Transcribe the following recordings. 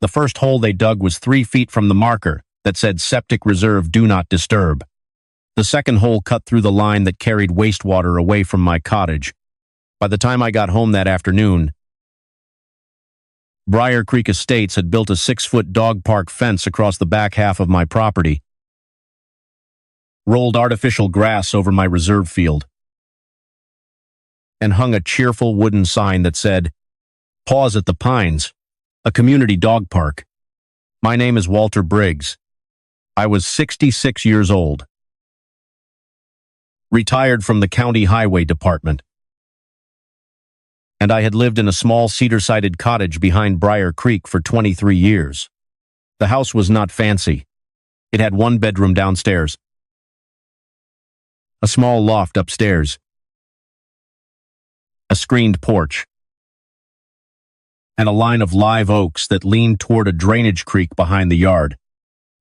The first hole they dug was 3 feet from the marker that said Septic Reserve Do Not Disturb. The second hole cut through the line that carried wastewater away from my cottage. By the time I got home that afternoon, Briar Creek Estates had built a 6-foot dog park fence across the back half of my property, rolled artificial grass over my reserve field, and hung a cheerful wooden sign that said, "Pause at the Pines, a community dog park." My name is Walter Briggs. I was 66 years old, retired from the county highway department, and I had lived in a small cedar-sided cottage behind Briar Creek for 23 years. The house was not fancy. It had 1 bedroom downstairs, a small loft upstairs, a screened porch, and a line of live oaks that leaned toward a drainage creek behind the yard.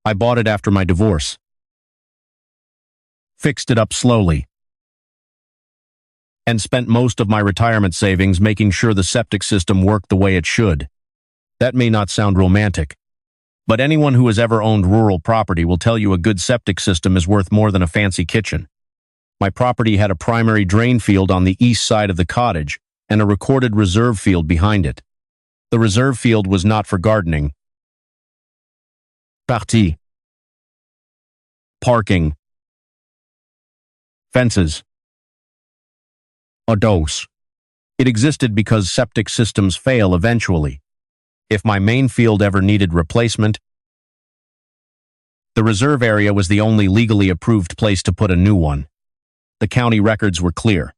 I bought it after my divorce, fixed it up slowly, and spent most of my retirement savings making sure the septic system worked the way it should. That may not sound romantic, but anyone who has ever owned rural property will tell you a good septic system is worth more than a fancy kitchen. My property had a primary drain field on the east side of the cottage and a recorded reserve field behind it. The reserve field was not for gardening, party, parking, fences, or dose. It existed because septic systems fail eventually. If my main field ever needed replacement, the reserve area was the only legally approved place to put a new one. The county records were clear.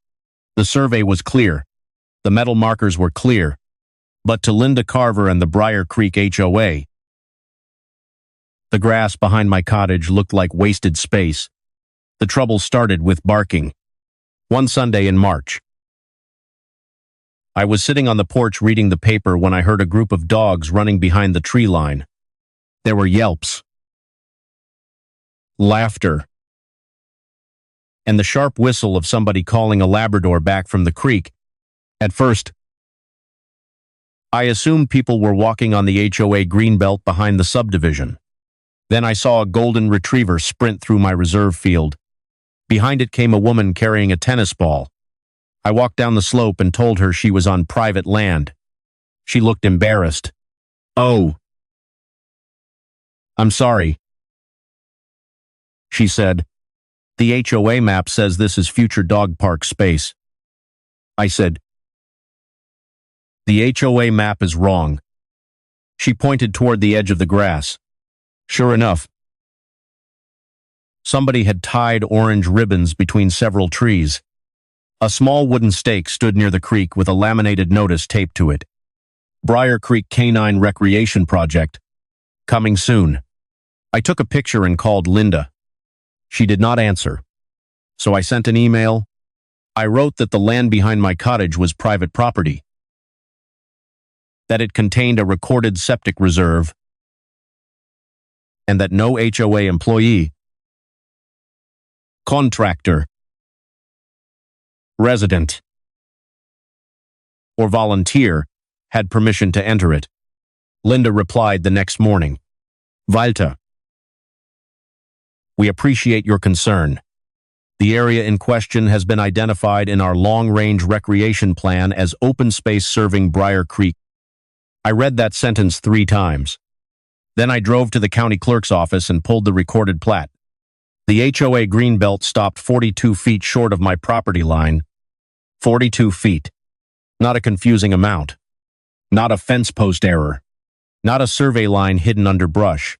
The survey was clear. The metal markers were clear. But to Linda Carver and the Briar Creek HOA, the grass behind my cottage looked like wasted space. The trouble started with barking. One Sunday in March, I was sitting on the porch reading the paper when I heard a group of dogs running behind the tree line. There were yelps, laughter, and the sharp whistle of somebody calling a Labrador back from the creek. At first, I assumed people were walking on the HOA greenbelt behind the subdivision. Then I saw a golden retriever sprint through my reserve field. Behind it came a woman carrying a tennis ball. I walked down the slope and told her she was on private land. She looked embarrassed. "Oh, I'm sorry," she said. "The HOA map says this is future dog park space." I said, "The HOA map is wrong." She pointed toward the edge of the grass. Sure enough, somebody had tied orange ribbons between several trees. A small wooden stake stood near the creek with a laminated notice taped to it. Briar Creek Canine Recreation Project. Coming soon. I took a picture and called Linda. She did not answer. So I sent an email. I wrote that the land behind my cottage was private property, that it contained a recorded septic reserve, and that no HOA employee, contractor, resident, or volunteer had permission to enter it. Linda replied the next morning, "Walter, we appreciate your concern. The area in question has been identified in our long-range recreation plan as open space serving Briar Creek." I read that sentence 3 times. Then I drove to the county clerk's office and pulled the recorded plat. The HOA greenbelt stopped 42 feet short of my property line. 42 feet. Not a confusing amount. Not a fence post error. Not a survey line hidden under brush.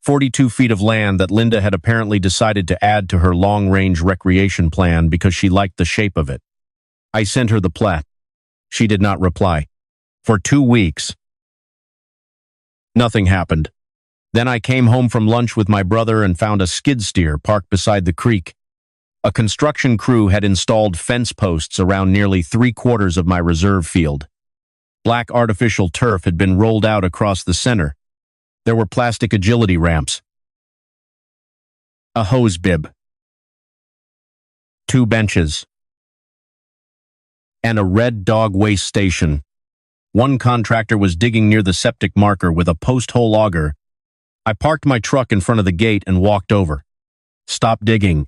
42 feet of land that Linda had apparently decided to add to her long-range recreation plan because she liked the shape of it. I sent her the plat. She did not reply. For 2 weeks, nothing happened. Then I came home from lunch with my brother and found a skid steer parked beside the creek. A construction crew had installed fence posts around nearly 3/4 of my reserve field. Black artificial turf had been rolled out across the center. There were plastic agility ramps, a hose bib, 2 benches, and a red dog waste station. One contractor was digging near the septic marker with a post-hole auger. I parked my truck in front of the gate and walked over. Stop digging.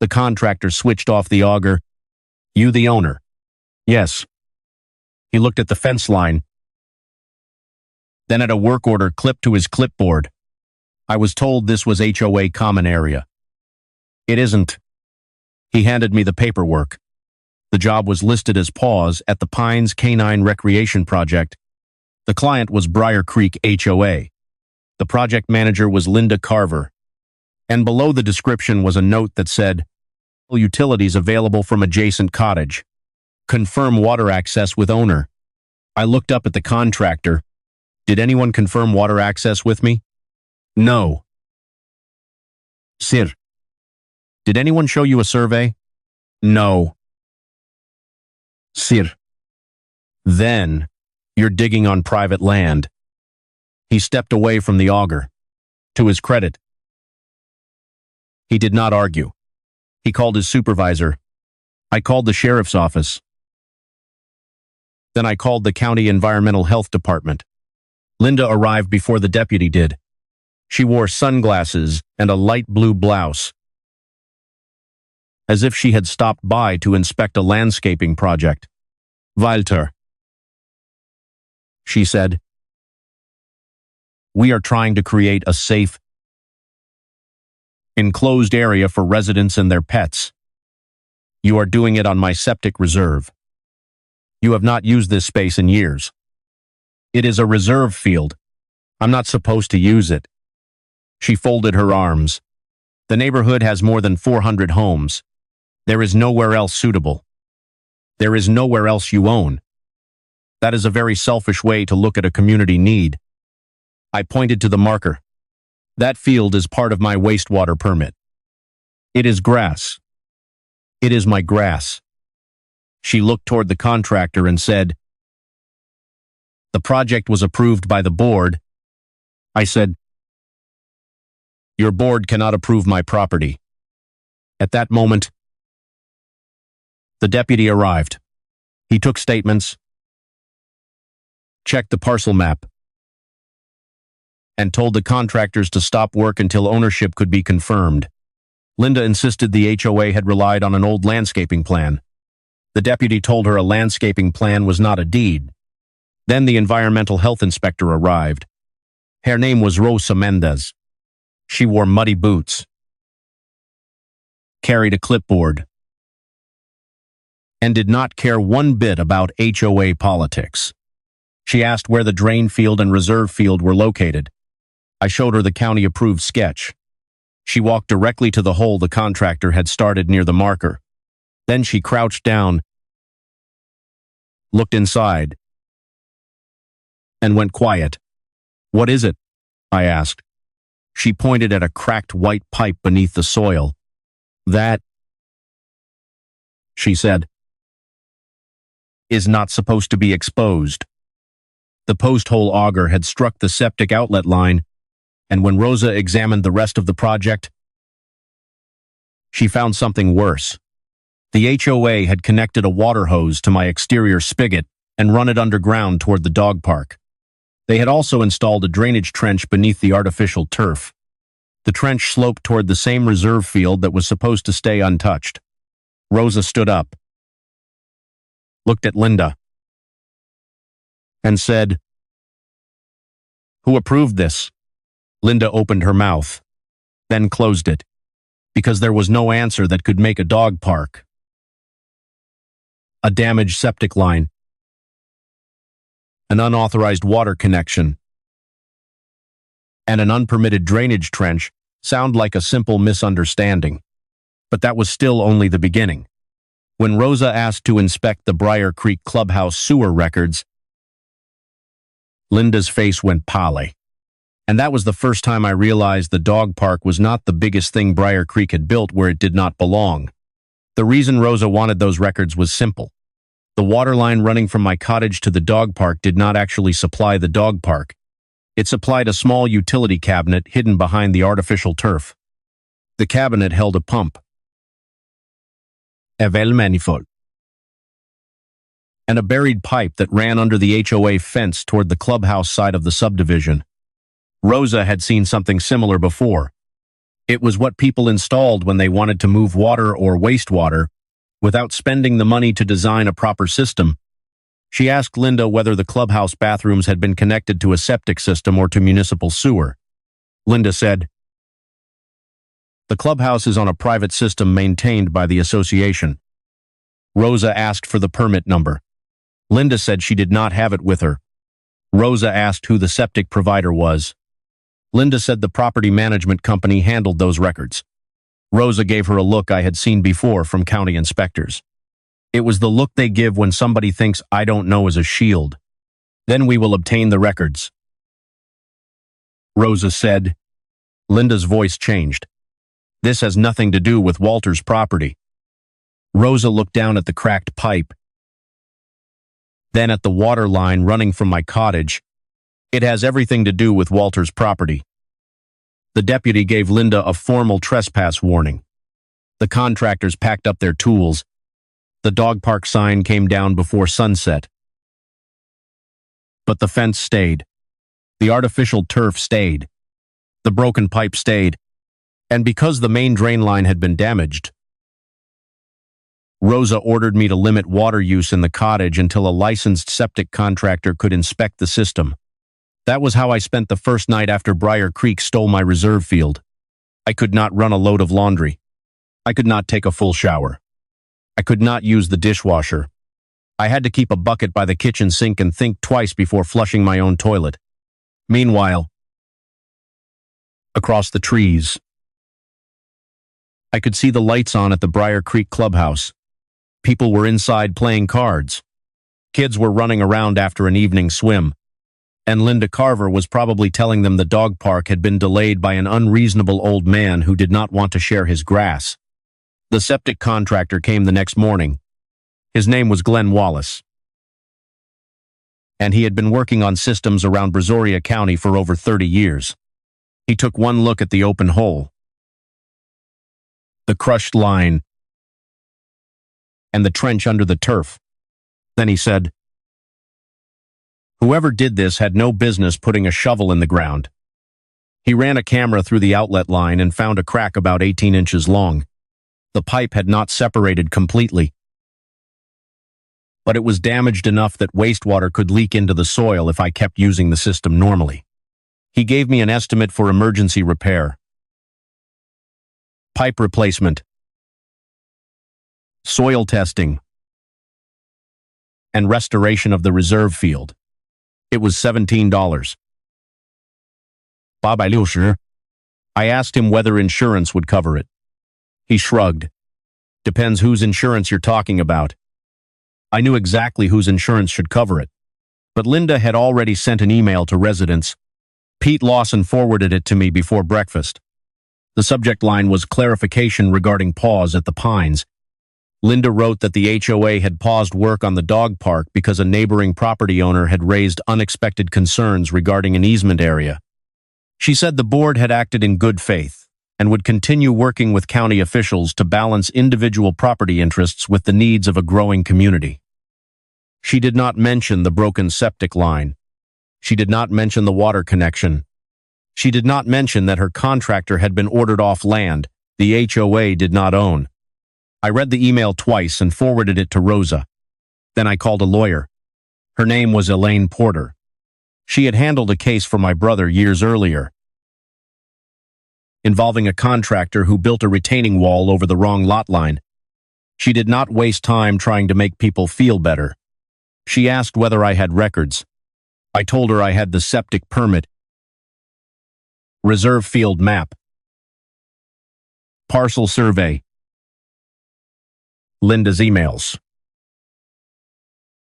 The contractor switched off the auger. You the owner? Yes. He looked at the fence line, then at a work order clipped to his clipboard. I was told this was HOA common area. It isn't. He handed me the paperwork. The job was listed as pause at the Pines Canine Recreation Project. The client was Briar Creek HOA. The project manager was Linda Carver. And below the description was a note that said, utilities available from adjacent cottage. Confirm water access with owner. I looked up at the contractor. Did anyone confirm water access with me? No. Sir. Did anyone show you a survey? No. Sir. Then, you're digging on private land. He stepped away from the auger. To his credit, he did not argue. He called his supervisor. I called the sheriff's office. Then I called the county environmental health department. Linda arrived before the deputy did. She wore sunglasses and a light blue blouse, as if she had stopped by to inspect a landscaping project. Walter, she said, we are trying to create a safe, enclosed area for residents and their pets. You are doing it on my septic reserve. You have not used this space in years. It is a reserve field. I'm not supposed to use it. She folded her arms. The neighborhood has more than 400 homes. There is nowhere else suitable. There is nowhere else you own. That is a very selfish way to look at a community need. I pointed to the marker. That field is part of my wastewater permit. It is grass. It is my grass. She looked toward the contractor and said, the project was approved by the board. I said, your board cannot approve my property. At that moment, the deputy arrived. He took statements, checked the parcel map, and told the contractors to stop work until ownership could be confirmed. Linda insisted the HOA had relied on an old landscaping plan. The deputy told her a landscaping plan was not a deed. Then the environmental health inspector arrived. Her name was Rosa Mendez. She wore muddy boots, carried a clipboard, and did not care one bit about HOA politics. She asked where the drain field and reserve field were located. I showed her the county-approved sketch. She walked directly to the hole the contractor had started near the marker. Then she crouched down, looked inside, and went quiet. What is it? I asked. She pointed at a cracked white pipe beneath the soil. That, she said, is not supposed to be exposed. The post-hole auger had struck the septic outlet line, and when Rosa examined the rest of the project, she found something worse. The HOA had connected a water hose to my exterior spigot and run it underground toward the dog park. They had also installed a drainage trench beneath the artificial turf. The trench sloped toward the same reserve field that was supposed to stay untouched. Rosa stood up, looked at Linda, and said, who approved this? Linda opened her mouth, then closed it, because there was no answer that could make a dog park. A damaged septic line, an unauthorized water connection, and an unpermitted drainage trench sound like a simple misunderstanding. But that was still only the beginning. When Rosa asked to inspect the Briar Creek Clubhouse sewer records, Linda's face went pale. And that was the first time I realized the dog park was not the biggest thing Briar Creek had built where it did not belong. The reason Rosa wanted those records was simple. The water line running from my cottage to the dog park did not actually supply the dog park. It supplied a small utility cabinet hidden behind the artificial turf. The cabinet held a pump, a well manifold, and a buried pipe that ran under the HOA fence toward the clubhouse side of the subdivision. Rosa had seen something similar before. It was what people installed when they wanted to move water or wastewater without spending the money to design a proper system. She asked Linda whether the clubhouse bathrooms had been connected to a septic system or to municipal sewer. Linda said, "The clubhouse is on a private system maintained by the association." Rosa asked for the permit number. Linda said she did not have it with her. Rosa asked who the septic provider was. Linda said the property management company handled those records. Rosa gave her a look I had seen before from county inspectors. It was the look they give when somebody thinks I don't know is a shield. "Then we will obtain the records," Rosa said. Linda's voice changed. "This has nothing to do with Walter's property." Rosa looked down at the cracked pipe, then at the water line running from my cottage. "It has everything to do with Walter's property." The deputy gave Linda a formal trespass warning. The contractors packed up their tools. The dog park sign came down before sunset. But the fence stayed. The artificial turf stayed. The broken pipe stayed. And because the main drain line had been damaged, Rosa ordered me to limit water use in the cottage until a licensed septic contractor could inspect the system. That was how I spent the first night after Briar Creek stole my reserve field. I could not run a load of laundry. I could not take a full shower. I could not use the dishwasher. I had to keep a bucket by the kitchen sink and think twice before flushing my own toilet. Meanwhile, across the trees, I could see the lights on at the Briar Creek Clubhouse. People were inside playing cards. Kids were running around after an evening swim. And Linda Carver was probably telling them the dog park had been delayed by an unreasonable old man who did not want to share his grass. The septic contractor came the next morning. His name was Glenn Wallace. And he had been working on systems around Brazoria County for over 30 years. He took one look at the open hole, the crushed line, and the trench under the turf. Then he said, "Whoever did this had no business putting a shovel in the ground." He ran a camera through the outlet line and found a crack about 18 inches long. The pipe had not separated completely, but it was damaged enough that wastewater could leak into the soil if I kept using the system normally. He gave me an estimate for emergency repair, pipe replacement, soil testing, and restoration of the reserve field. It was $17. $60. I asked him whether insurance would cover it. He shrugged. "Depends whose insurance you're talking about." I knew exactly whose insurance should cover it, but Linda had already sent an email to residents. Pete Lawson forwarded it to me before breakfast. The subject line was clarification regarding pause at the Pines. Linda wrote that the HOA had paused work on the dog park because a neighboring property owner had raised unexpected concerns regarding an easement area. She said the board had acted in good faith and would continue working with county officials to balance individual property interests with the needs of a growing community. She did not mention the broken septic line. She did not mention the water connection. She did not mention that her contractor had been ordered off land the HOA did not own. I read the email twice and forwarded it to Rosa. Then I called a lawyer. Her name was Elaine Porter. She had handled a case for my brother years earlier, involving a contractor who built a retaining wall over the wrong lot line. She did not waste time trying to make people feel better. She asked whether I had records. I told her I had the septic permit, reserve field map, parcel survey, Linda's emails,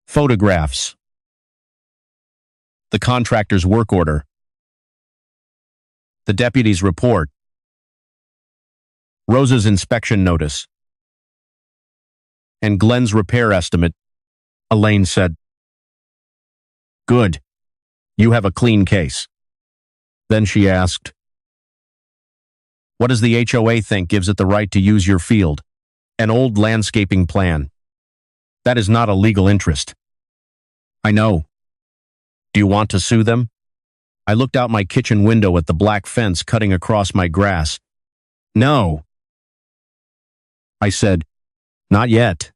photographs, the contractor's work order, the deputy's report, Rosa's inspection notice, and Glenn's repair estimate. Elaine said, "Good. You have a clean case." Then she asked, "What does the HOA think gives it the right to use your field?" "An old landscaping plan. That is not a legal interest." I know. Do you want to sue them? I looked out my kitchen window at the black fence cutting across my grass. No, I said. Not yet.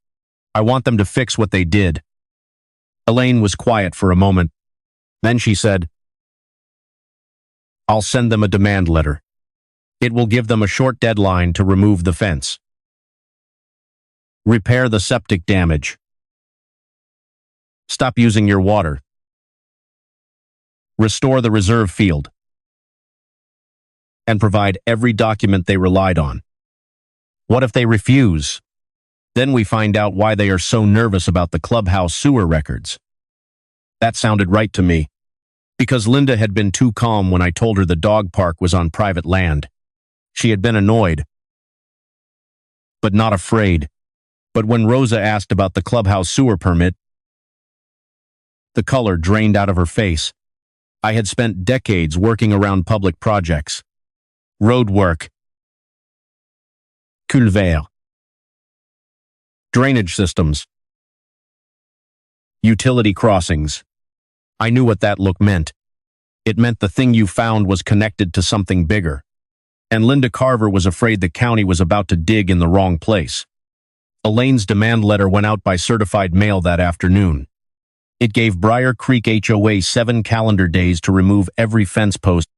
I want them to fix what they did. Elaine was quiet for a moment. Then she said, I'll send them a demand letter. It will give them a short deadline to remove the fence. Repair the septic damage. Stop using your water. Restore the reserve field. And provide every document they relied on. What if they refuse? Then we find out why they are so nervous about the Clubhouse sewer records. That sounded right to me, because Linda had been too calm when I told her the dog park was on private land. She had been annoyed, but not afraid. But when Rosa asked about the Clubhouse sewer permit, the color drained out of her face. I had spent decades working around public projects. Road work. Culvert. Drainage systems. Utility crossings. I knew what that look meant. It meant the thing you found was connected to something bigger. And Linda Carver was afraid the county was about to dig in the wrong place. Elaine's demand letter went out by certified mail that afternoon. It gave Briar Creek HOA 7 calendar days to remove every fence post,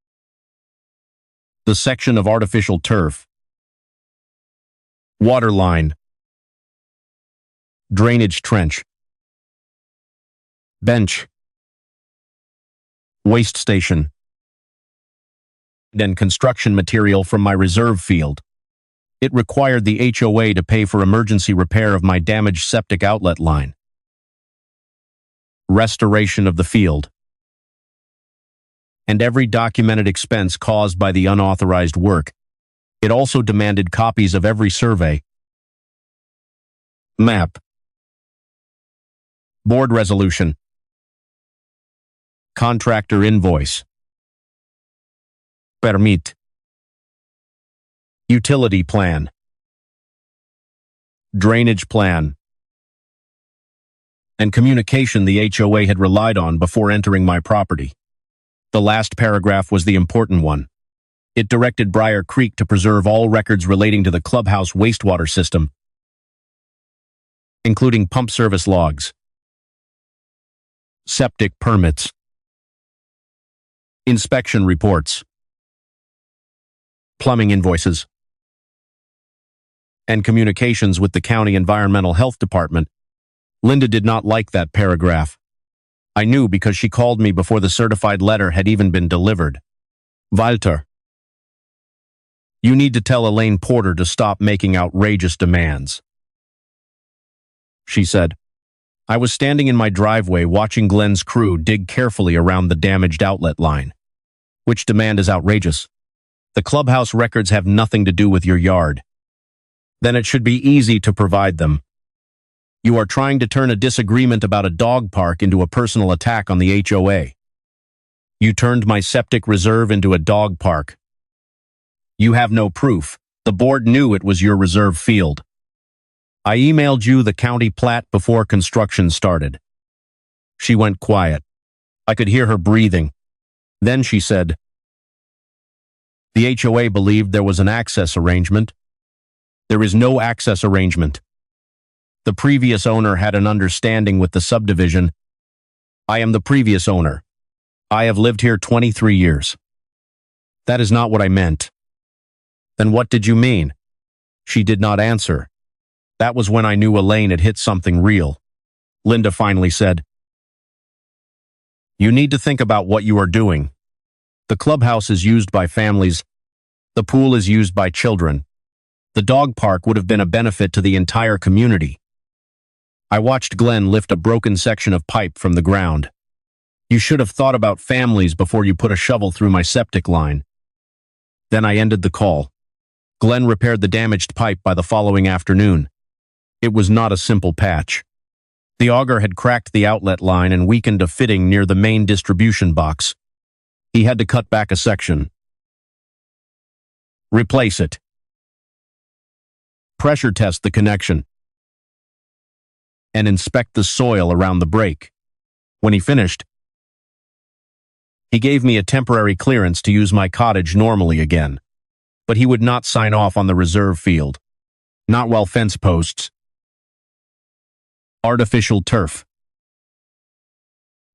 the section of artificial turf, water line, drainage trench, bench, waste station, and construction material from my reserve field. It required the HOA to pay for emergency repair of my damaged septic outlet line. Restoration of the field, and every documented expense caused by the unauthorized work. It also demanded copies of every survey, map, board resolution, contractor invoice, permit, utility plan, drainage plan, and communication the HOA had relied on before entering my property. The last paragraph was the important one. It directed Briar Creek to preserve all records relating to the Clubhouse wastewater system, including pump service logs, septic permits, inspection reports, plumbing invoices, and communications with the County Environmental Health Department. Linda did not like that paragraph. I knew because she called me before the certified letter had even been delivered. Walter, you need to tell Elaine Porter to stop making outrageous demands, she said. I was standing in my driveway watching Glenn's crew dig carefully around the damaged outlet line. Which demand is outrageous? The Clubhouse records have nothing to do with your yard. Then it should be easy to provide them. You are trying to turn a disagreement about a dog park into a personal attack on the HOA. You turned my septic reserve into a dog park. You have no proof. The board knew it was your reserve field. I emailed you the county plat before construction started. She went quiet. I could hear her breathing. Then she said, the HOA believed there was an access arrangement. There is no access arrangement. The previous owner had an understanding with the subdivision. I am the previous owner. I have lived here 23 years. That is not what I meant. Then what did you mean? She did not answer. That was when I knew Elaine had hit something real. Linda finally said, you need to think about what you are doing. The clubhouse is used by families. The pool is used by children. The dog park would have been a benefit to the entire community. I watched Glenn lift a broken section of pipe from the ground. You should have thought about families before you put a shovel through my septic line. Then I ended the call. Glenn repaired the damaged pipe by the following afternoon. It was not a simple patch. The auger had cracked the outlet line and weakened a fitting near the main distribution box. He had to cut back a section. Replace it. Pressure test the connection. And inspect the soil around the break. When he finished, he gave me a temporary clearance to use my cottage normally again, but he would not sign off on the reserve field. Not while fence posts, artificial turf,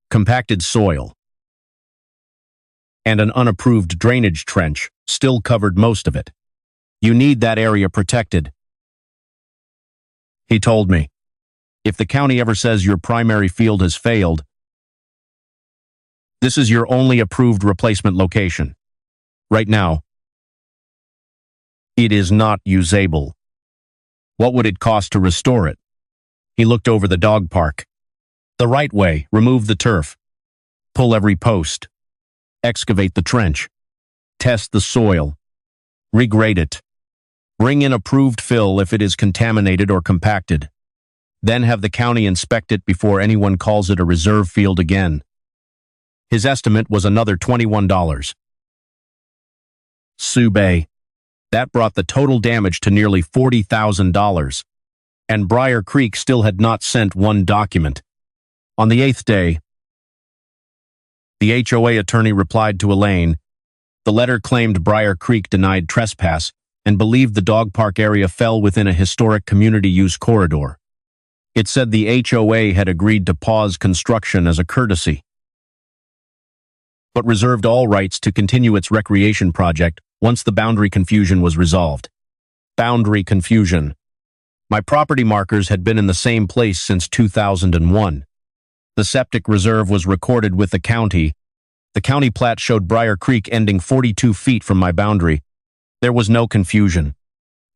compacted soil, and an unapproved drainage trench still covered most of it. You need that area protected. He told me, if the county ever says your primary field has failed, this is your only approved replacement location. Right now, it is not usable. What would it cost to restore it? He looked over the dog park. The right way, remove the turf, pull every post, excavate the trench, test the soil, regrade it, bring in approved fill if it is contaminated or compacted, then have the county inspect it before anyone calls it a reserve field again. His estimate was another $21. Subay. That brought the total damage to nearly $40,000, and Briar Creek still had not sent one document. On the 8th day, the HOA attorney replied to Elaine. The letter claimed Briar Creek denied trespass and believed the dog park area fell within a historic community use corridor. It said the HOA had agreed to pause construction as a courtesy, but reserved all rights to continue its recreation project once the boundary confusion was resolved. Boundary confusion. My property markers had been in the same place since 2001. The septic reserve was recorded with the county. The county plat showed Briar Creek ending 42 feet from my boundary. There was no confusion.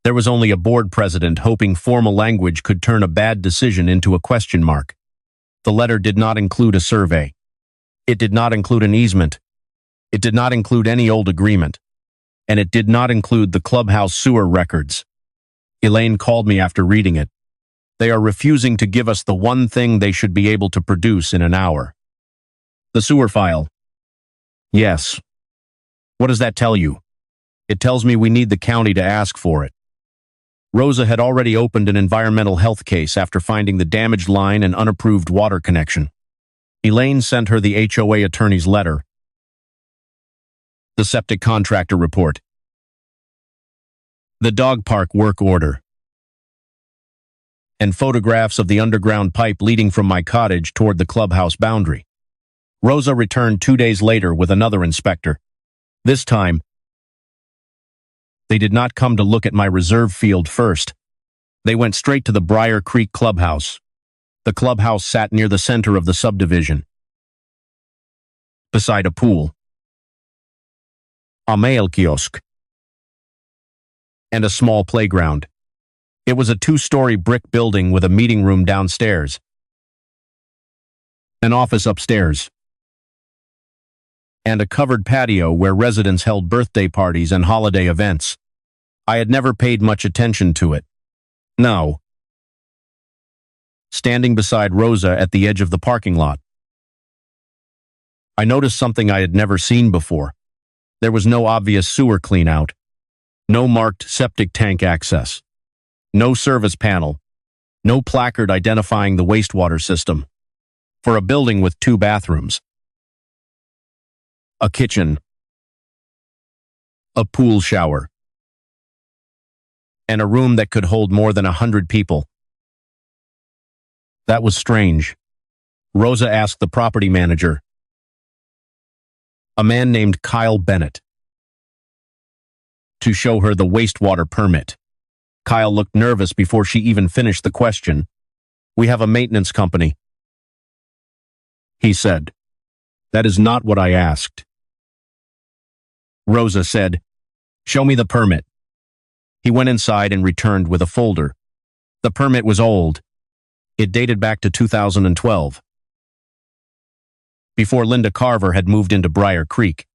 There was only a board president hoping formal language could turn a bad decision into a question mark. The letter did not include a survey. It did not include an easement. It did not include any old agreement. And it did not include the clubhouse sewer records. Elaine called me after reading it. They are refusing to give us the one thing they should be able to produce in an hour. The sewer file. Yes. What does that tell you? It tells me we need the county to ask for it. Rosa had already opened an environmental health case after finding the damaged line and unapproved water connection. Elaine sent her the HOA attorney's letter, the septic contractor report, the dog park work order, and photographs of the underground pipe leading from my cottage toward the clubhouse boundary. Rosa returned 2 days later with another inspector. This time, they did not come to look at my reserve field first. They went straight to the Briar Creek clubhouse. The clubhouse sat near the center of the subdivision, beside a pool, a mail kiosk, and a small playground. It was a 2-story brick building with a meeting room downstairs, an office upstairs, and a covered patio where residents held birthday parties and holiday events. I had never paid much attention to it. No. Standing beside Rosa at the edge of the parking lot, I noticed something I had never seen before. There was no obvious sewer cleanout, no marked septic tank access, no service panel, no placard identifying the wastewater system. For a building with 2 bathrooms, a kitchen, a pool shower, and a room that could hold more than 100 people. That was strange. Rosa asked the property manager, a man named Kyle Bennett, to show her the wastewater permit. Kyle looked nervous before she even finished the question. We have a maintenance company, he said. That is not what I asked. Rosa said, show me the permit. He went inside and returned with a folder. The permit was old. It dated back to 2012, before Linda Carver had moved into Briar Creek.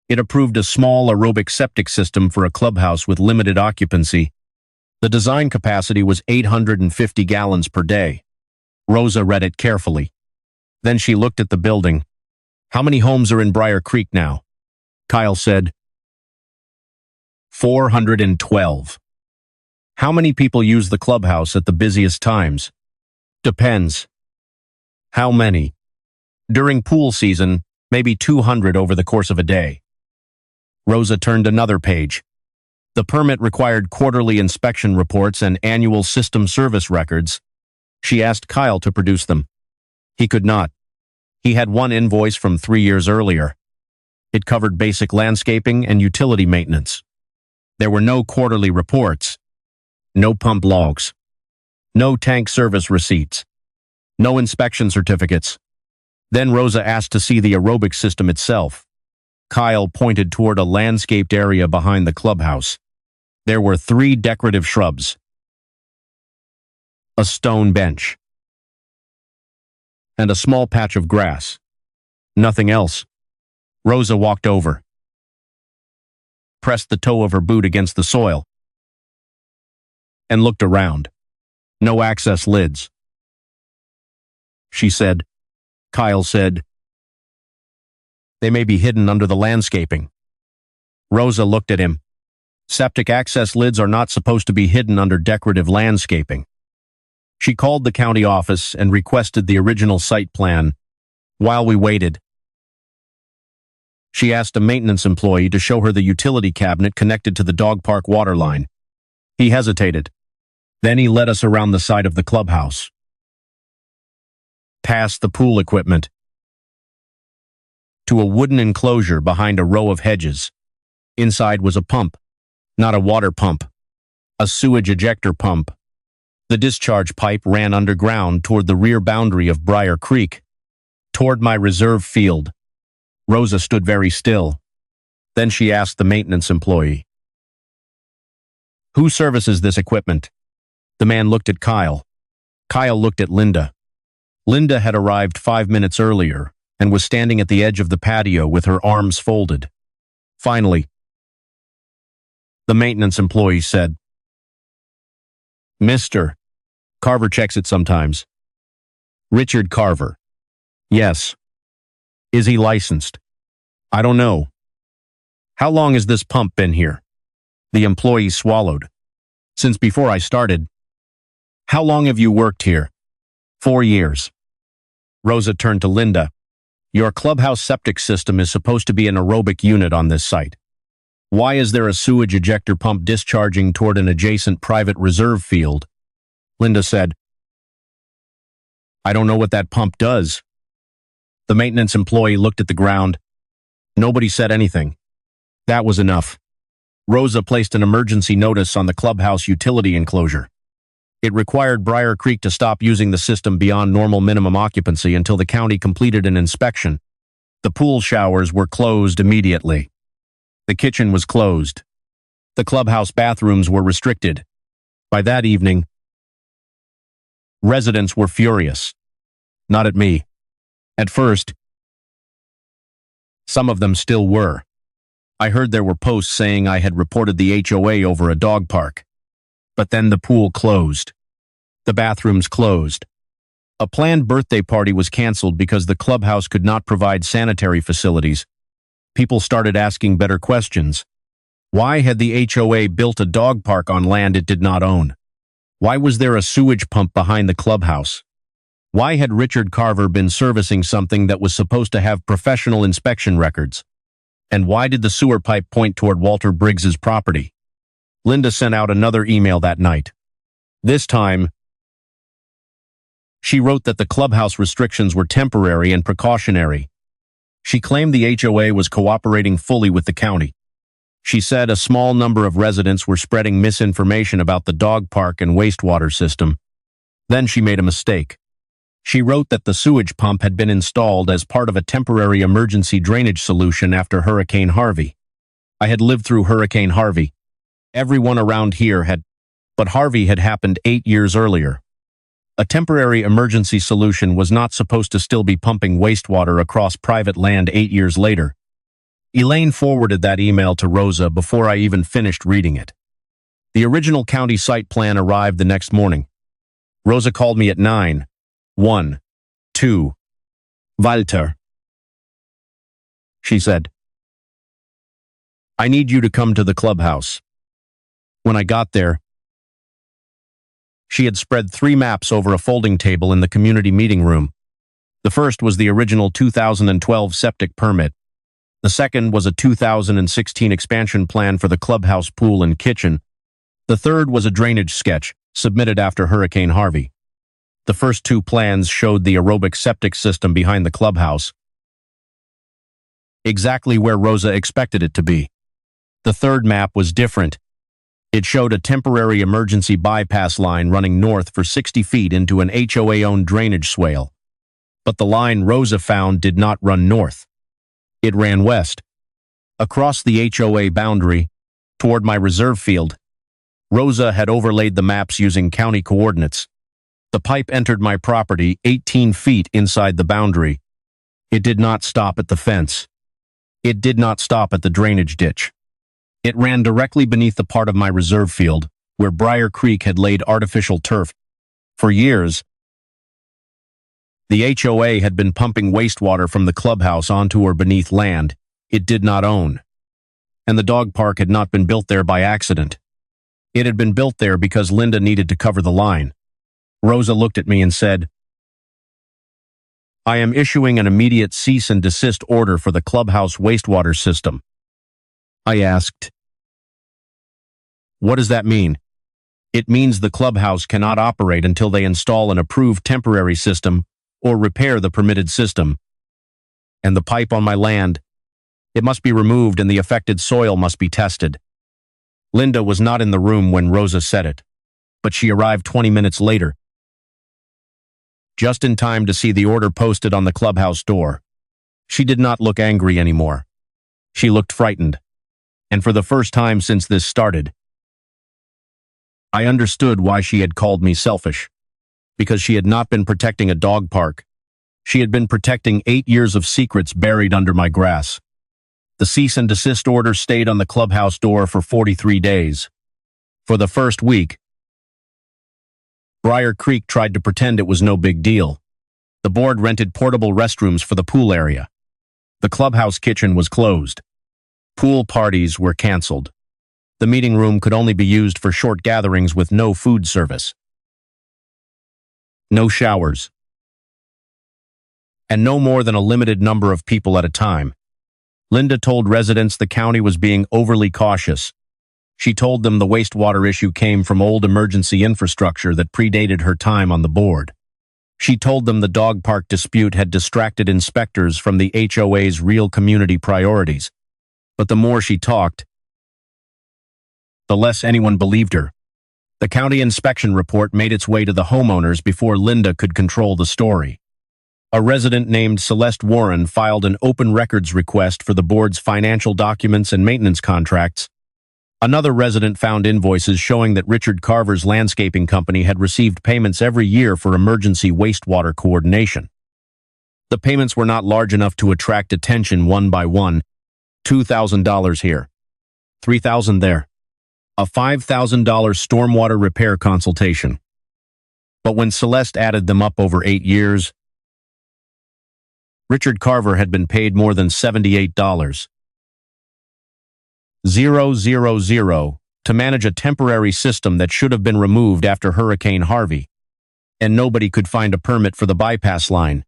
It approved a small aerobic septic system for a clubhouse with limited occupancy. The design capacity was 850 gallons per day. Rosa read it carefully. Then she looked at the building. How many homes are in Briar Creek now? Kyle said, 412. How many people use the clubhouse at the busiest times? Depends. How many? During pool season, maybe 200 over the course of a day. Rosa turned another page. The permit required quarterly inspection reports and annual system service records. She asked Kyle to produce them. He could not. He had one invoice from 3 years earlier. It covered basic landscaping and utility maintenance. There were no quarterly reports, no pump logs, no tank service receipts, no inspection certificates. Then Rosa asked to see the aerobic system itself. Kyle pointed toward a landscaped area behind the clubhouse. There were 3 decorative shrubs, a stone bench, and a small patch of grass. Nothing else. Rosa walked over, pressed the toe of her boot against the soil, and looked around. No access lids. She said. Kyle said, "They may be hidden under the landscaping." Rosa looked at him. Septic access lids are not supposed to be hidden under decorative landscaping. She called the county office and requested the original site plan. While we waited, she asked a maintenance employee to show her the utility cabinet connected to the dog park water line. He hesitated. Then he led us around the side of the clubhouse, past the pool equipment, to a wooden enclosure behind a row of hedges. Inside was a pump, not a water pump, a sewage ejector pump. The discharge pipe ran underground toward the rear boundary of Briar Creek, toward my reserve field. Rosa stood very still. Then she asked the maintenance employee, "Who services this equipment?" The man looked at Kyle. Kyle looked at Linda. Linda had arrived 5 minutes earlier and was standing at the edge of the patio with her arms folded. Finally, the maintenance employee said, "Mr. Carver checks it sometimes." "Richard Carver." "Yes." "Is he licensed?" "I don't know." "How long has this pump been here?" The employee swallowed. "Since before I started." "How long have you worked here?" 4 years. Rosa turned to Linda. "Your clubhouse septic system is supposed to be an aerobic unit on this site. Why is there a sewage ejector pump discharging toward an adjacent private reserve field?" Linda said, "I don't know what that pump does." The maintenance employee looked at the ground. Nobody said anything. That was enough. Rosa placed an emergency notice on the clubhouse utility enclosure. It required Briar Creek to stop using the system beyond normal minimum occupancy until the county completed an inspection. The pool showers were closed immediately. The kitchen was closed. The clubhouse bathrooms were restricted. By that evening, residents were furious. Not at me. At first, some of them still were. I heard there were posts saying I had reported the HOA over a dog park. But then the pool closed. The bathrooms closed. A planned birthday party was canceled because the clubhouse could not provide sanitary facilities. People started asking better questions. Why had the HOA built a dog park on land it did not own? Why was there a sewage pump behind the clubhouse? Why had Richard Carver been servicing something that was supposed to have professional inspection records? And why did the sewer pipe point toward Walter Briggs's property? Linda sent out another email that night. This time, she wrote that the clubhouse restrictions were temporary and precautionary. She claimed the HOA was cooperating fully with the county. She said a small number of residents were spreading misinformation about the dog park and wastewater system. Then she made a mistake. She wrote that the sewage pump had been installed as part of a temporary emergency drainage solution after Hurricane Harvey. I had lived through Hurricane Harvey. Everyone around here had, but Harvey had happened 8 years earlier. A temporary emergency solution was not supposed to still be pumping wastewater across private land 8 years later. Elaine forwarded that email to Rosa before I even finished reading it. The original county site plan arrived the next morning. Rosa called me at 9:12. "Walter," she said, "I need you to come to the clubhouse." When I got there, she had spread 3 maps over a folding table in the community meeting room. The first was the original 2012 septic permit. The second was a 2016 expansion plan for the clubhouse pool and kitchen. The third was a drainage sketch submitted after Hurricane Harvey. The first two plans showed the aerobic septic system behind the clubhouse, exactly where Rosa expected it to be. The third map was different. It showed a temporary emergency bypass line running north for 60 feet into an HOA-owned drainage swale. But the line Rosa found did not run north. It ran west, across the HOA boundary, toward my reserve field. Rosa had overlaid the maps using county coordinates. The pipe entered my property 18 feet inside the boundary. It did not stop at the fence. It did not stop at the drainage ditch. It ran directly beneath the part of my reserve field, where Briar Creek had laid artificial turf. For years, the HOA had been pumping wastewater from the clubhouse onto or beneath land it did not own. And the dog park had not been built there by accident. It had been built there because Linda needed to cover the line. Rosa looked at me and said, "I am issuing an immediate cease and desist order for the clubhouse wastewater system." I asked, "What does that mean?" "It means the clubhouse cannot operate until they install an approved temporary system or repair the permitted system. And the pipe on my land, it must be removed and the affected soil must be tested." Linda was not in the room when Rosa said it, but she arrived 20 minutes later, just in time to see the order posted on the clubhouse door. She did not look angry anymore. She looked frightened. And for the first time since this started, I understood why she had called me selfish. Because she had not been protecting a dog park. She had been protecting 8 years of secrets buried under my grass. The cease and desist order stayed on the clubhouse door for 43 days. For the first week, Briar Creek tried to pretend it was no big deal. The board rented portable restrooms for the pool area. The clubhouse kitchen was closed. Pool parties were canceled. The meeting room could only be used for short gatherings with no food service, no showers, and no more than a limited number of people at a time. Linda told residents the county was being overly cautious. She told them the wastewater issue came from old emergency infrastructure that predated her time on the board. She told them the dog park dispute had distracted inspectors from the HOA's real community priorities. But the more she talked, the less anyone believed her. The county inspection report made its way to the homeowners before Linda could control the story. A resident named Celeste Warren filed an open records request for the board's financial documents and maintenance contracts. Another resident found invoices showing that Richard Carver's landscaping company had received payments every year for emergency wastewater coordination. The payments were not large enough to attract attention one by one. $2,000 here, $3,000 there, a $5,000 stormwater repair consultation. But when Celeste added them up over 8 years, Richard Carver had been paid more than $78,000 to manage a temporary system that should have been removed after Hurricane Harvey. And nobody could find a permit for the bypass line.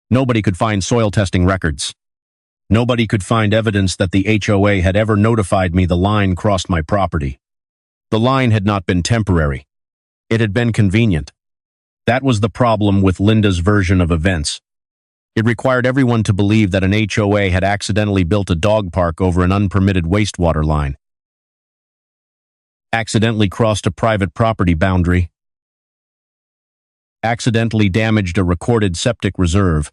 Nobody could find soil testing records. Nobody could find evidence that the HOA had ever notified me the line crossed my property. The line had not been temporary. It had been convenient. That was the problem with Linda's version of events. It required everyone to believe that an HOA had accidentally built a dog park over an unpermitted wastewater line, accidentally crossed a private property boundary, accidentally damaged a recorded septic reserve,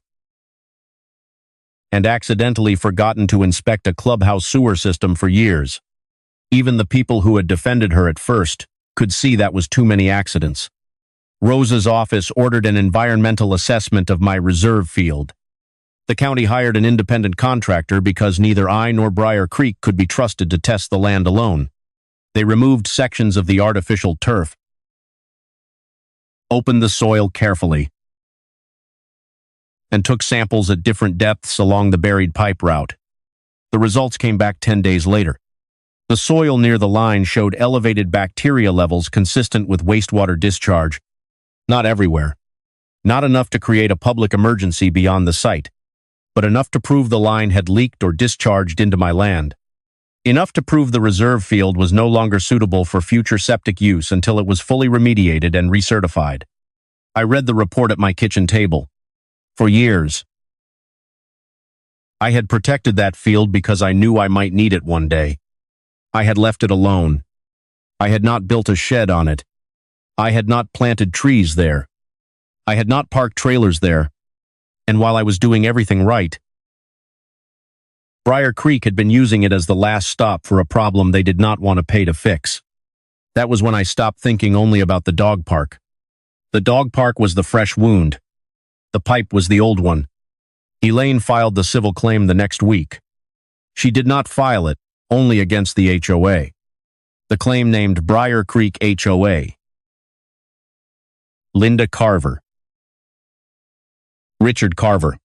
and accidentally forgotten to inspect a clubhouse sewer system for years. Even the people who had defended her at first could see that was too many accidents. Rosa's office ordered an environmental assessment of my reserve field. The county hired an independent contractor because neither I nor Briar Creek could be trusted to test the land alone. They removed sections of the artificial turf, opened the soil carefully, and took samples at different depths along the buried pipe route. The results came back 10 days later. The soil near the line showed elevated bacteria levels consistent with wastewater discharge. Not everywhere. Not enough to create a public emergency beyond the site, but enough to prove the line had leaked or discharged into my land. Enough to prove the reserve field was no longer suitable for future septic use until it was fully remediated and recertified. I read the report at my kitchen table. For years, I had protected that field because I knew I might need it one day. I had left it alone. I had not built a shed on it. I had not planted trees there. I had not parked trailers there. And while I was doing everything right, Briar Creek had been using it as the last stop for a problem they did not want to pay to fix. That was when I stopped thinking only about the dog park. The dog park was the fresh wound. The pipe was the old one. Elaine filed the civil claim the next week. She did not file it, only against the HOA. The claim named Briar Creek HOA. Linda Carver. Richard Carver.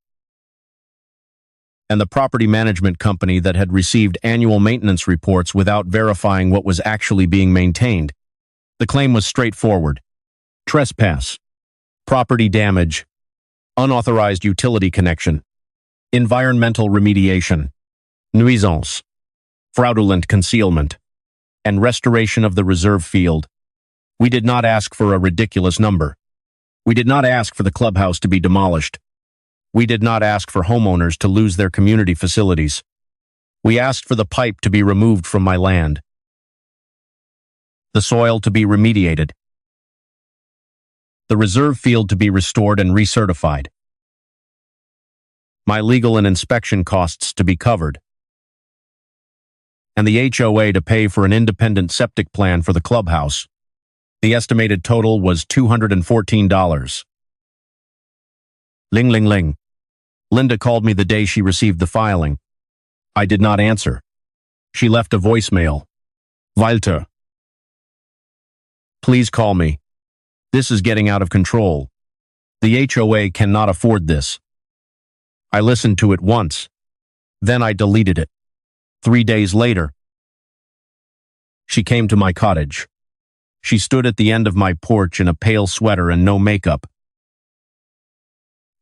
And the property management company that had received annual maintenance reports without verifying what was actually being maintained. The claim was straightforward. Trespass. Property damage. Unauthorized utility connection. Environmental remediation. Nuisance. Fraudulent concealment. And restoration of the reserve field. We did not ask for a ridiculous number. We did not ask for the clubhouse to be demolished. We did not ask for homeowners to lose their community facilities. We asked for the pipe to be removed from my land, the soil to be remediated, the reserve field to be restored and recertified, my legal and inspection costs to be covered, and the HOA to pay for an independent septic plan for the clubhouse. The estimated total was $214. Ling ling ling. Linda called me the day she received the filing. I did not answer. She left a voicemail. Walter. Please call me. This is getting out of control. The HOA cannot afford this. I listened to it once. Then I deleted it. 3 days later, she came to my cottage. She stood at the end of my porch in a pale sweater and no makeup,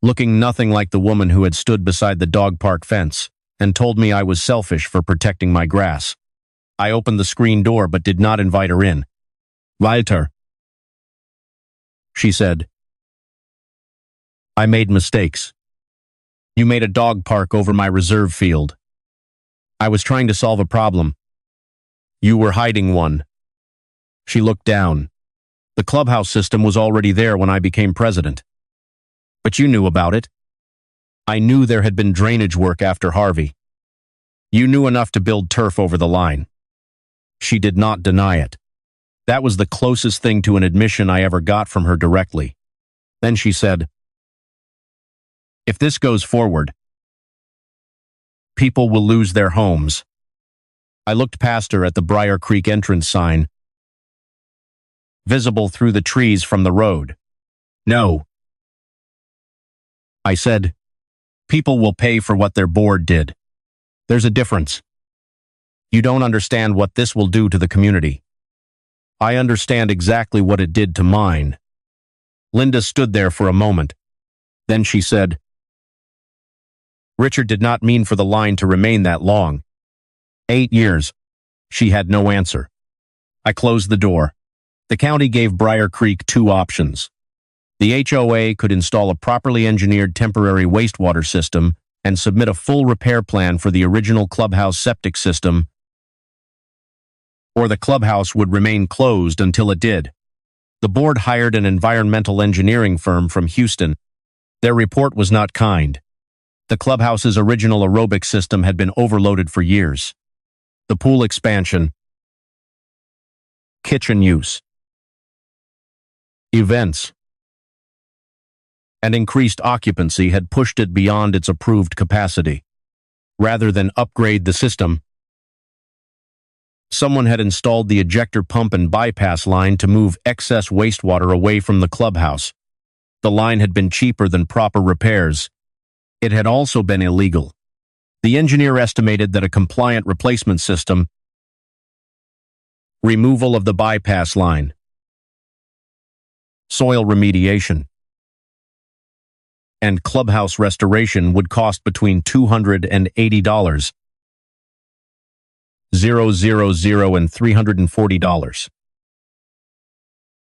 looking nothing like the woman who had stood beside the dog park fence and told me I was selfish for protecting my grass. I opened the screen door but did not invite her in. Walter, she said, I made mistakes. You made a dog park over my reserve field. I was trying to solve a problem. You were hiding one. She looked down. The clubhouse system was already there when I became president. But you knew about it. I knew there had been drainage work after Harvey. You knew enough to build turf over the line. She did not deny it. That was the closest thing to an admission I ever got from her directly. Then she said, if this goes forward, people will lose their homes. I looked past her at the Briar Creek entrance sign, visible through the trees from the road. No. I said, people will pay for what their board did. There's a difference. You don't understand what this will do to the community. I understand exactly what it did to mine. Linda stood there for a moment. Then she said, Richard did not mean for the line to remain that long. 8 years. She had no answer. I closed the door. The county gave Briar Creek 2 options. The HOA could install a properly engineered temporary wastewater system and submit a full repair plan for the original clubhouse septic system, or the clubhouse would remain closed until it did. The board hired an environmental engineering firm from Houston. Their report was not kind. The clubhouse's original aerobic system had been overloaded for years. The pool expansion, kitchen use, events, and increased occupancy had pushed it beyond its approved capacity. Rather than upgrade the system, someone had installed the ejector pump and bypass line to move excess wastewater away from the clubhouse. The line had been cheaper than proper repairs. It had also been illegal. The engineer estimated that a compliant replacement system, removal of the bypass line, soil remediation, and Clubhouse restoration would cost between $280, and $340.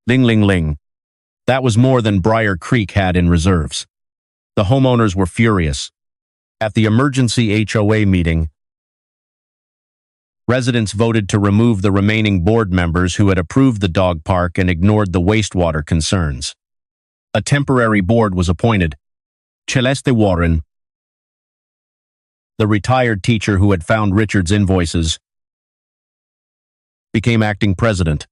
Ling ling ling. That was more than Briar Creek had in reserves. The homeowners were furious. At the emergency HOA meeting, residents voted to remove the remaining board members who had approved the dog park and ignored the wastewater concerns. A temporary board was appointed. Celeste Warren, the retired teacher who had found Richard's invoices, became acting president.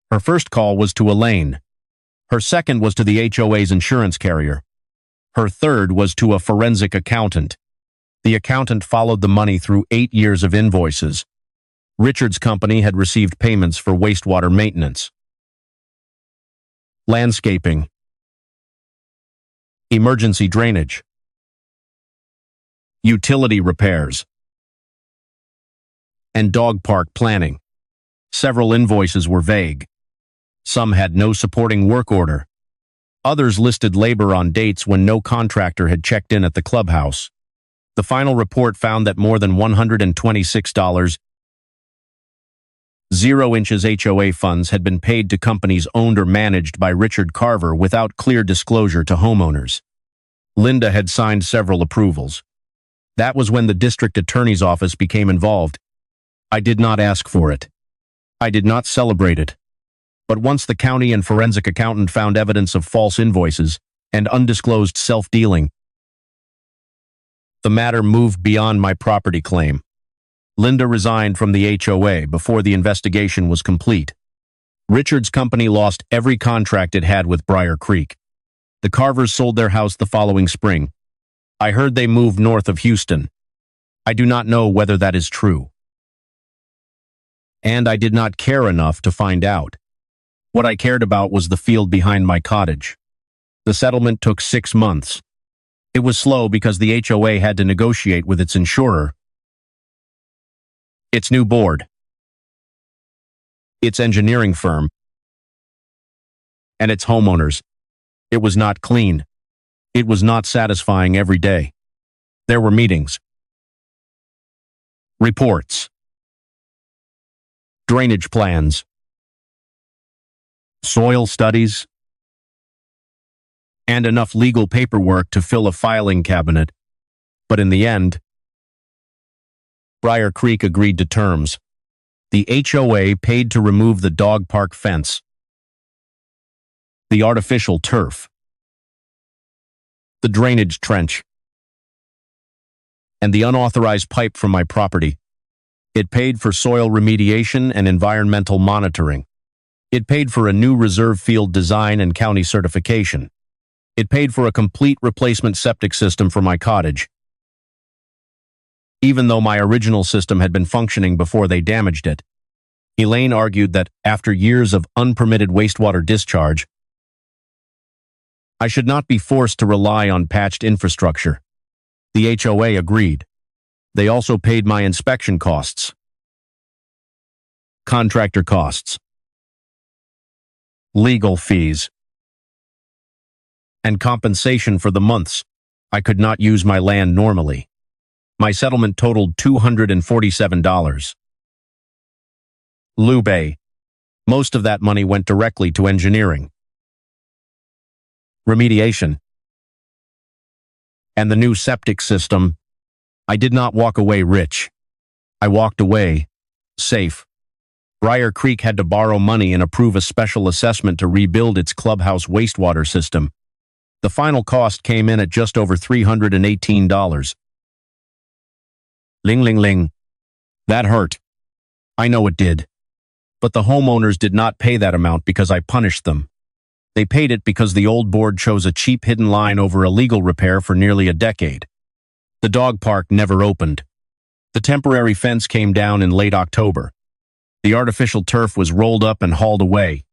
Her first call was to Elaine. Her second was to the HOA's insurance carrier. Her third was to a forensic accountant. The accountant followed the money through 8 years of invoices. Richard's company had received payments for wastewater maintenance, landscaping, emergency drainage, utility repairs, and dog park planning. Several invoices were vague. Some had no supporting work order. Others listed labor on dates when no contractor had checked in at the clubhouse. The final report found that more than $126 HOA funds had been paid to companies owned or managed by Richard Carver without clear disclosure to homeowners. Linda had signed several approvals. That was when the district attorney's office became involved. I did not ask for it. I did not celebrate it. But once the county and forensic accountant found evidence of false invoices and undisclosed self-dealing, the matter moved beyond my property claim. Linda resigned from the HOA before the investigation was complete. Richard's company lost every contract it had with Briar Creek. The Carvers sold their house the following spring. I heard they moved north of Houston. I do not know whether that is true. And I did not care enough to find out. What I cared about was the field behind my cottage. The settlement took 6 months. It was slow because the HOA had to negotiate with its insurer, its new board, its engineering firm, and its homeowners. It was not clean. It was not satisfying every day. There were meetings, reports, drainage plans, soil studies, and enough legal paperwork to fill a filing cabinet. But in the end, Briar Creek agreed to terms. The HOA paid to remove the dog park fence, the artificial turf, the drainage trench, and the unauthorized pipe from my property. It paid for soil remediation and environmental monitoring. It paid for a new reserve field design and county certification. It paid for a complete replacement septic system for my cottage, even though my original system had been functioning before they damaged it. Elaine argued that after years of unpermitted wastewater discharge, I should not be forced to rely on patched infrastructure. The HOA agreed. They also paid my inspection costs, contractor costs, legal fees, and compensation for the months I could not use my land normally. My settlement totaled $247. Lube. Most of that money went directly to engineering, remediation, and the new septic system. I did not walk away rich. I walked away safe. Briar Creek had to borrow money and approve a special assessment to rebuild its clubhouse wastewater system. The final cost came in at just over $318. Ling ling ling. That hurt. I know it did. But the homeowners did not pay that amount because I punished them. They paid it because the old board chose a cheap hidden line over a legal repair for nearly a decade. The dog park never opened. The temporary fence came down in late October. The artificial turf was rolled up and hauled away.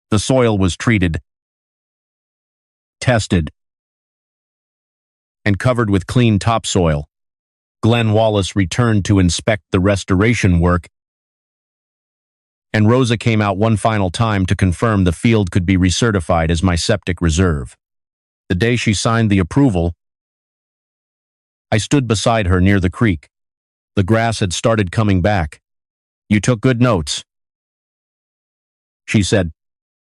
The soil was treated, tested, and covered with clean topsoil. Glenn Wallace returned to inspect the restoration work, and Rosa came out one final time to confirm the field could be recertified as my septic reserve. The day she signed the approval, I stood beside her near the creek. The grass had started coming back. "You took good notes," she said.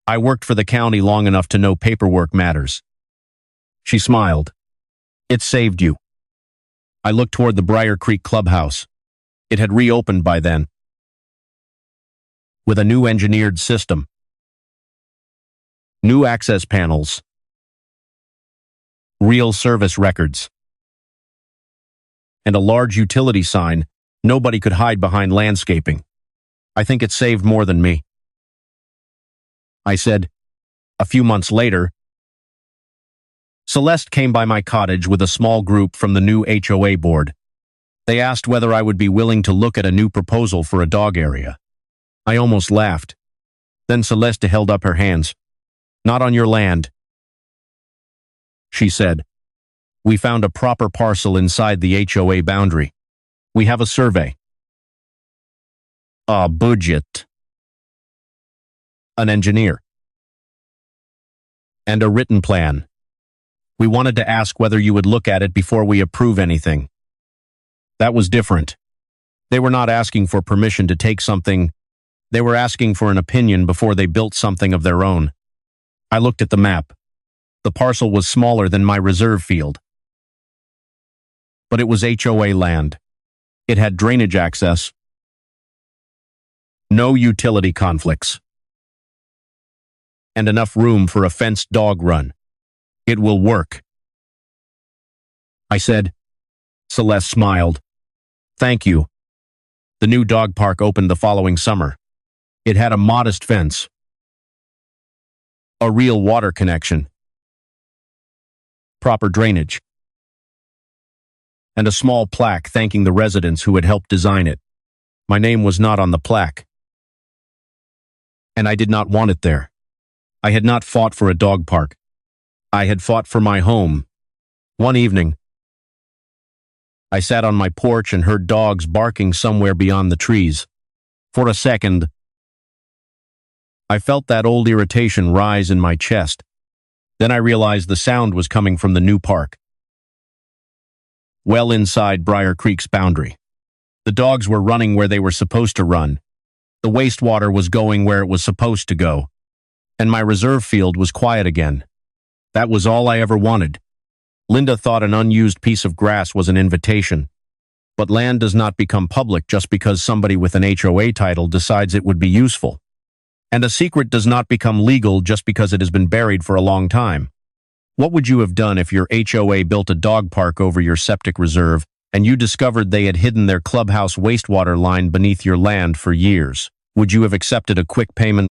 "I worked for the county long enough to know paperwork matters." She smiled. "It saved you." I looked toward the Briar Creek Clubhouse. It had reopened by then, with a new engineered system, new access panels, real service records, and a large utility sign. Nobody could hide behind landscaping. "I think it saved more than me," I said. A few months later, Celeste came by my cottage with a small group from the new HOA board. They asked whether I would be willing to look at a new proposal for a dog area. I almost laughed. Then Celeste held up her hands. "Not on your land," she said. "We found a proper parcel inside the HOA boundary. We have a survey, a budget, an engineer, and a written plan. We wanted to ask whether you would look at it before we approve anything." That was different. They were not asking for permission to take something. They were asking for an opinion before they built something of their own. I looked at the map. The parcel was smaller than my reserve field, but it was HOA land. It had drainage access, no utility conflicts, and enough room for a fenced dog run. "It will work," I said. Celeste smiled. "Thank you." The new dog park opened the following summer. It had a modest fence, a real water connection, proper drainage, and a small plaque thanking the residents who had helped design it. My name was not on the plaque, and I did not want it there. I had not fought for a dog park. I had fought for my home. One evening, I sat on my porch and heard dogs barking somewhere beyond the trees. For a second, I felt that old irritation rise in my chest. Then I realized the sound was coming from the new park, well inside Briar Creek's boundary. The dogs were running where they were supposed to run. The wastewater was going where it was supposed to go. And my reserve field was quiet again. That was all I ever wanted. Linda thought an unused piece of grass was an invitation. But land does not become public just because somebody with an HOA title decides it would be useful. And a secret does not become legal just because it has been buried for a long time. What would you have done if your HOA built a dog park over your septic reserve and you discovered they had hidden their clubhouse wastewater line beneath your land for years? Would you have accepted a quick payment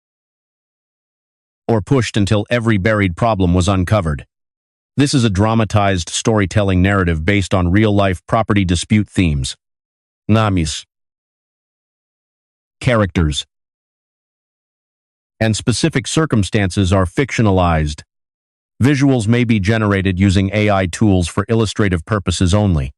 or pushed until every buried problem was uncovered? This is a dramatized storytelling narrative based on real-life property dispute themes. Names, characters, and specific circumstances are fictionalized. Visuals may be generated using AI tools for illustrative purposes only.